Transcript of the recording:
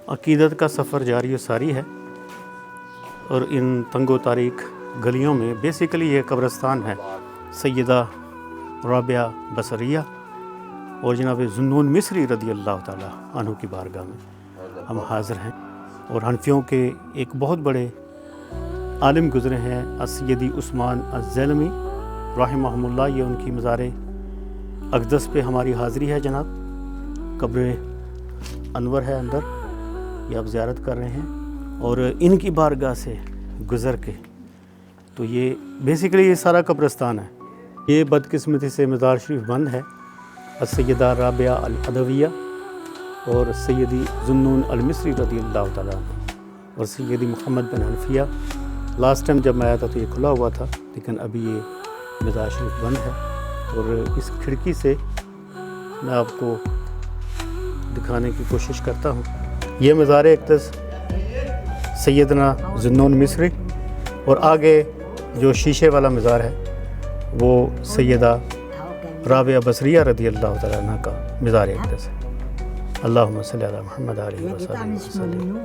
عقیدت کا سفر جاری و ساری ہے، اور ان تنگ و تاریک گلیوں میں بیسیکلی یہ قبرستان ہے سیدہ رابعہ بصریہ اور جناب ذوالنون مصری رضی اللہ تعالیٰ عنہ کی بارگاہ میں ہم حاضر ہیں۔ اور حنفیوں کے ایک بہت بڑے عالم گزرے ہیں السیدی عثمان الزیلمی رحمہم اللہ، یہ ان کی مزار اقدس پہ ہماری حاضری ہے جناب۔ قبر انور ہے اندر، یہ آپ زیارت کر رہے ہیں، اور ان کی بارگاہ سے گزر کے تو یہ بیسیکلی یہ سارا قبرستان ہے۔ یہ بدقسمتی سے مزار شریف بند ہے السیدہ رابعہ العدویہ اور سیدی ذوالنون المصری رضی اللہ تعالیٰ عنہ اور سیدی محمد بن حنفیہ۔ لاسٹ ٹائم جب میں آیا تھا تو یہ کھلا ہوا تھا، لیکن ابھی یہ مزار شریف بند ہے، اور اس کھڑکی سے میں آپ کو دکھانے کی کوشش کرتا ہوں۔ یہ مزار اقدس سیدنا ذوالنون مصری، اور آگے جو شیشے والا مزار ہے وہ سیدہ رابعہ بصریہ رضی اللہ تعالیٰ عنہ کا مزار اقدس ہے۔ اللہم صلی علی محمد علیہ وسلم۔